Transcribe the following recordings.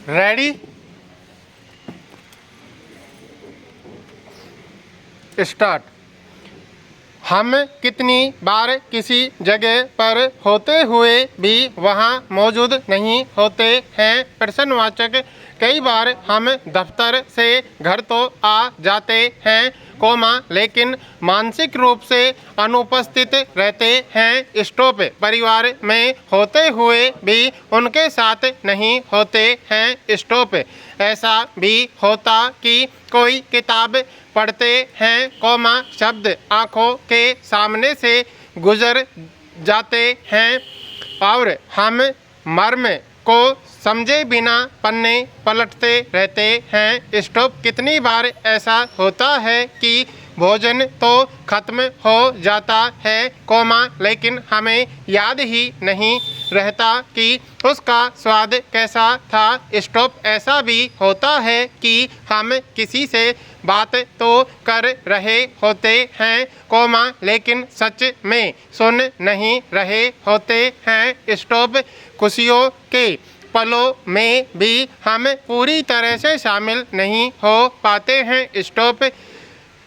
Ready start. हम कितनी बार किसी जगह पर होते हुए भी वहाँ मौजूद नहीं होते हैं। प्रश्नवाचक। कई बार हम दफ्तर से घर तो आ जाते हैं लेकिन मानसिक रूप से अनुपस्थित रहते हैं। स्टॉप। परिवार में होते हुए भी उनके साथ नहीं होते हैं। स्टॉप। ऐसा भी होता कि कोई किताब पढ़ते हैं शब्द आँखों के सामने से गुजर जाते हैं और हम मर्म को समझे बिना पन्ने पलटते रहते हैं। स्टॉप। कितनी बार ऐसा होता है कि भोजन तो खत्म हो जाता है लेकिन हमें याद ही नहीं रहता कि उसका स्वाद कैसा था। स्टॉप। ऐसा भी होता है कि हम किसी से बात तो कर रहे होते हैं लेकिन सच में सुन नहीं रहे होते हैं। स्टॉप। खुशियों के पलों में भी हम पूरी तरह से शामिल नहीं हो पाते हैं। स्टॉप।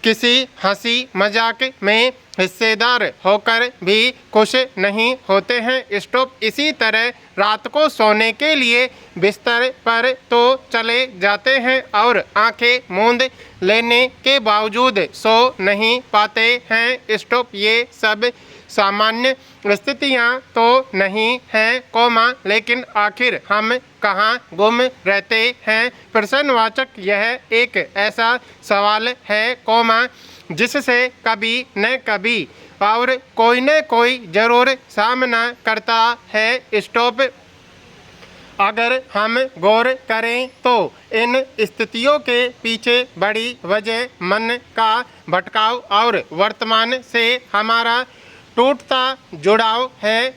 किसी हंसी मजाक में हिस्सेदार होकर भी खुश नहीं होते हैं। स्टॉप। इसी तरह रात को सोने के लिए बिस्तर पर तो चले जाते हैं और आंखें मूंद लेने के बावजूद सो नहीं पाते हैं। स्टॉप। ये सब सामान्य स्थितियाँ तो नहीं हैं लेकिन आखिर हम कहाँ गुम रहते हैं। प्रश्नवाचक। यह एक ऐसा सवाल है जिससे कभी न कभी और कोई न कोई जरूर सामना करता है। स्टॉप। अगर हम गौर करें तो इन स्थितियों के पीछे बड़ी वजह मन का भटकाव और वर्तमान से हमारा टूटता जुड़ाव है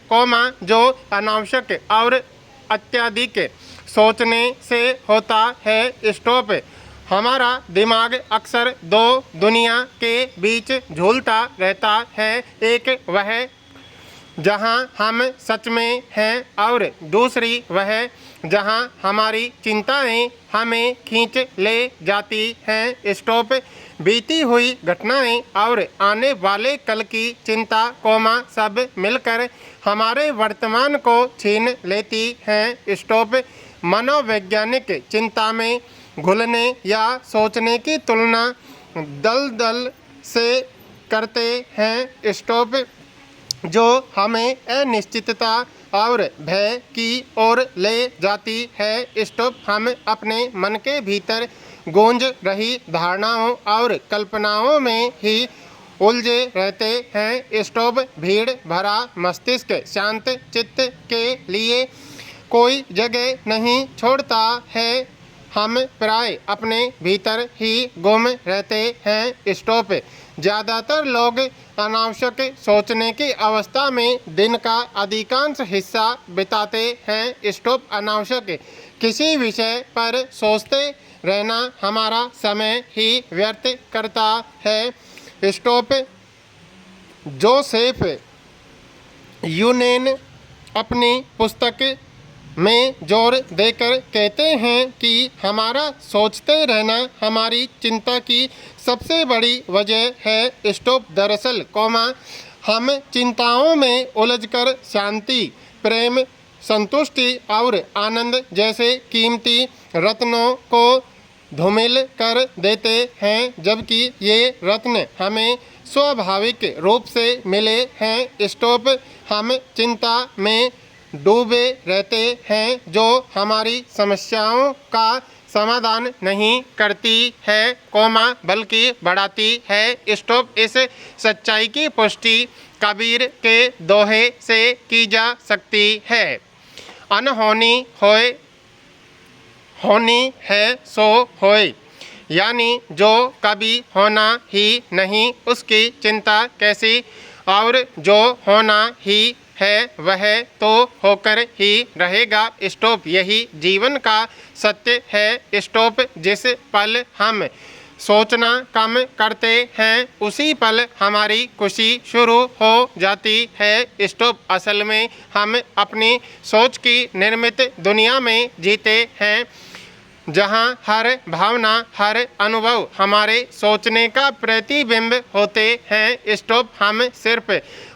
जो अनावश्यक और अत्यधिक सोचने से होता है। स्टॉप। हमारा दिमाग अक्सर दो दुनिया के बीच झूलता रहता है। एक वह जहां हम सच में हैं और दूसरी वह जहां हमारी चिंताएं हमें खींच ले जाती हैं। स्टॉप। बीती हुई घटनाएं और आने वाले कल की चिंता सब मिलकर हमारे वर्तमान को छीन लेती हैं। स्टॉप। मनोवैज्ञानिक चिंता में घुलने या सोचने की तुलना दलदल से करते हैं। स्टॉप। जो हमें अनिश्चितता और भय की ओर ले जाती है। स्टॉप। हम अपने मन के भीतर गूंज रही धारणाओं और कल्पनाओं में ही उलझे रहते हैं। स्टॉप। भीड़ भरा मस्तिष्क शांत चित्त के लिए कोई जगह नहीं छोड़ता है। हम प्राय अपने भीतर ही गुम रहते हैं। स्टॉप। ज़्यादातर लोग अनावश्यक सोचने की अवस्था में दिन का अधिकांश हिस्सा बिताते हैं। स्टॉप। अनावश्यक किसी विषय पर सोचते रहना हमारा समय ही व्यर्थ करता है। स्टॉप। जोसेफ यूनेन अपनी पुस्तक में जोर देकर कहते हैं कि हमारा सोचते रहना हमारी चिंता की सबसे बड़ी वजह है। स्टॉप। दरअसल हम चिंताओं में उलझकर शांति प्रेम संतुष्टि और आनंद जैसे कीमती रत्नों को धूमिल कर देते हैं जबकि ये रत्न हमें स्वाभाविक रूप से मिले हैं। स्टॉप। हम चिंता में डूबे रहते हैं जो हमारी समस्याओं का समाधान नहीं करती है बल्कि बढ़ाती है। स्टॉप। इस सच्चाई की पुष्टि कबीर के दोहे से की जा सकती है। अनहोनी होए होनी है सो होए। यानी जो कभी होना ही नहीं उसकी चिंता कैसी और जो होना ही है वह तो होकर ही रहेगा। स्टॉप। यही जीवन का सत्य है। स्टॉप। जिस पल हम सोचना कम करते हैं उसी पल हमारी खुशी शुरू हो जाती है। स्टॉप। असल में हम अपनी सोच की निर्मित दुनिया में जीते हैं। जहाँ हर भावना हर अनुभव हमारे सोचने का प्रतिबिंब होते हैं। स्टॉप। हम सिर्फ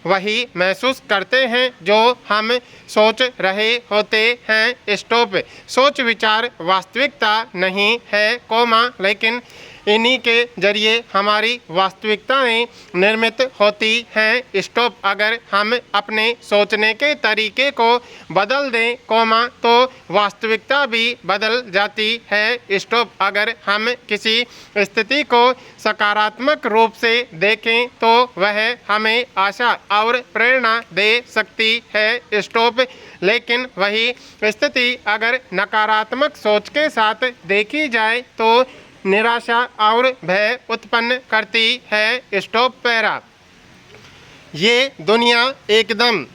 वही महसूस करते हैं जो हम सोच रहे होते हैं। स्टॉप। सोच विचार वास्तविकता नहीं है, लेकिन इन्हीं के जरिए हमारी वास्तविकताएं निर्मित होती हैं। स्टॉप। अगर हम अपने सोचने के तरीके को बदल दें, तो वास्तविकता भी बदल जाती है। स्टॉप। अगर हम किसी स्थिति को सकारात्मक रूप से देखें तो वह हमें आशा और प्रेरणा दे सकती है। स्टॉप। लेकिन वही स्थिति अगर नकारात्मक सोच के साथ देखी जाए तो निराशा और भय उत्पन्न करती है। स्टॉप। पैरा। ये दुनिया एकदम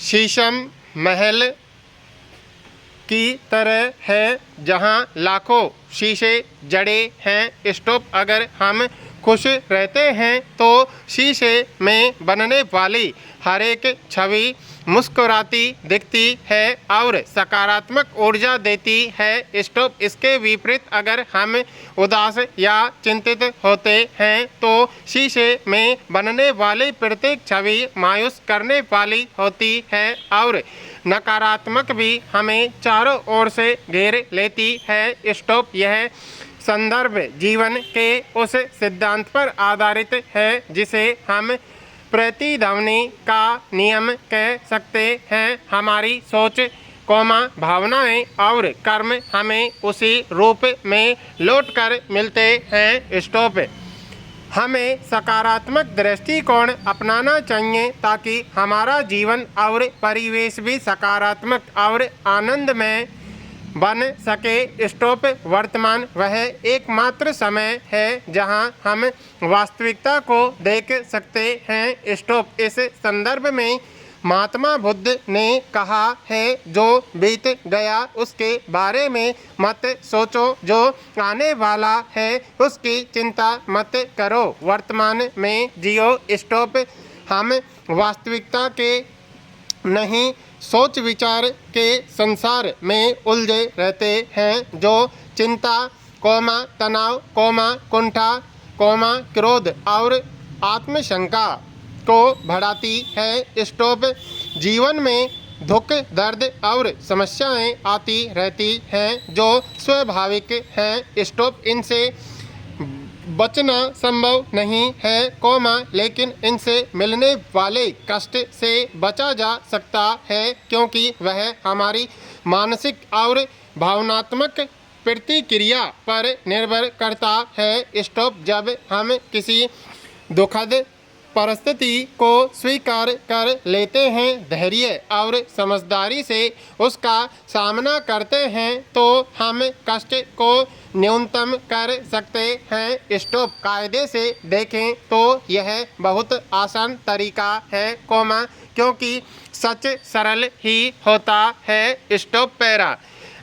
शीशम महल की तरह है जहाँ लाखों शीशे जड़े हैं। स्टॉप। अगर हम खुश रहते हैं तो शीशे में बनने वाली हर एक छवि मुस्कुराती दिखती है और सकारात्मक ऊर्जा देती है। स्टॉप। इसके विपरीत अगर हम उदास या चिंतित होते हैं तो शीशे में बनने वाली प्रत्येक छवि मायूस करने वाली होती है और नकारात्मक भी हमें चारों ओर से घेर लेती है। स्टॉप। यह संदर्भ जीवन के उस सिद्धांत पर आधारित है जिसे हम प्रतिध्वनि का नियम कह सकते हैं। हमारी सोच, भावनाएं और कर्म हमें उसी रूप में लौटकर मिलते हैं। स्टॉप। हमें सकारात्मक दृष्टिकोण अपनाना चाहिए ताकि हमारा जीवन और परिवेश भी सकारात्मक और आनंदमय बन सके। स्टॉप। वर्तमान वह एकमात्र समय है जहां हम वास्तविकता को देख सकते हैं। स्टॉप। इस संदर्भ में महात्मा बुद्ध ने कहा है, जो बीत गया उसके बारे में मत सोचो, जो आने वाला है उसकी चिंता मत करो, वर्तमान में जियो। स्टॉप। हम वास्तविकता के नहीं, सोच विचार के संसार में उलझे रहते हैं जो चिंता, तनाव, कुंठा, क्रोध और आत्मशंका को बढ़ाती है। स्टॉप। जीवन में दुख, दर्द और समस्याएं आती रहती हैं जो स्वाभाविक हैं। स्टॉप। इनसे बचना संभव नहीं है, लेकिन इनसे मिलने वाले कष्ट से बचा जा सकता है क्योंकि वह हमारी मानसिक और भावनात्मक प्रतिक्रिया पर निर्भर करता है। स्टॉप। जब हम किसी दुखद परिस्थिति को स्वीकार कर लेते हैं, धैर्य और समझदारी से उसका सामना करते हैं तो हम कष्ट को न्यूनतम कर सकते हैं। स्टॉप। कायदे से देखें तो यह बहुत आसान तरीका है, क्योंकि सच सरल ही होता है। स्टॉप। पैरा।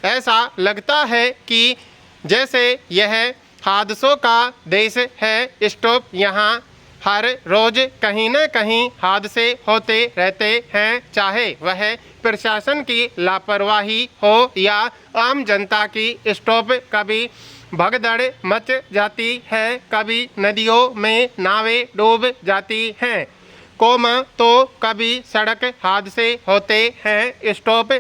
ऐसा लगता है कि जैसे यह हादसों का देश है। स्टॉप। यहाँ हर रोज कहीं न कहीं हादसे होते रहते हैं, चाहे वह प्रशासन की लापरवाही हो या आम जनता की। स्टॉप। कभी भगदड़ मच जाती है, कभी नदियों में नावें डूब जाती हैं, तो कभी सड़क हादसे होते हैं। स्टॉप।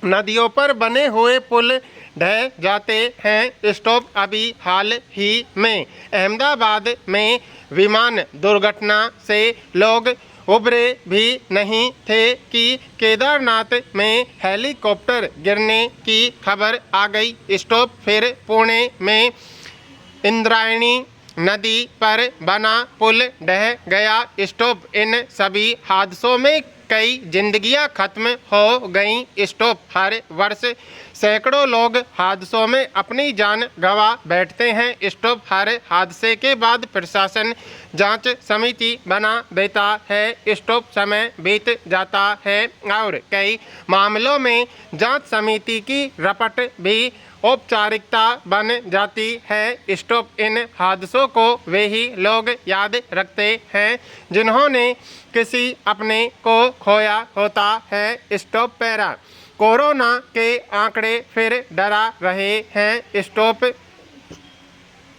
नदियों पर बने हुए पुल ढह जाते हैं। स्टॉप। अभी हाल ही में अहमदाबाद में विमान दुर्घटना से लोग उबरे भी नहीं थे कि केदारनाथ में हेलीकॉप्टर गिरने की खबर आ गई। स्टॉप। फिर पुणे में इंद्रायणी नदी पर बना पुल ढह गया। स्टॉप। इन सभी हादसों में कई जिंदगियां खत्म हो गईं। स्टॉप। हर वर्ष सैकड़ों लोग हादसों में अपनी जान गंवा बैठते हैं। स्टॉप। हर हादसे के बाद प्रशासन जांच समिति बना देता है। स्टॉप। समय बीत जाता है और कई मामलों में जांच समिति की रपट भी औपचारिकता बन जाती है। स्टॉप। इन हादसों को वे ही लोग याद रखते हैं जिन्होंने किसी अपने को खोया होता है। स्टॉप। पैरा। कोरोना के आंकड़े फिर डरा रहे हैं। स्टॉप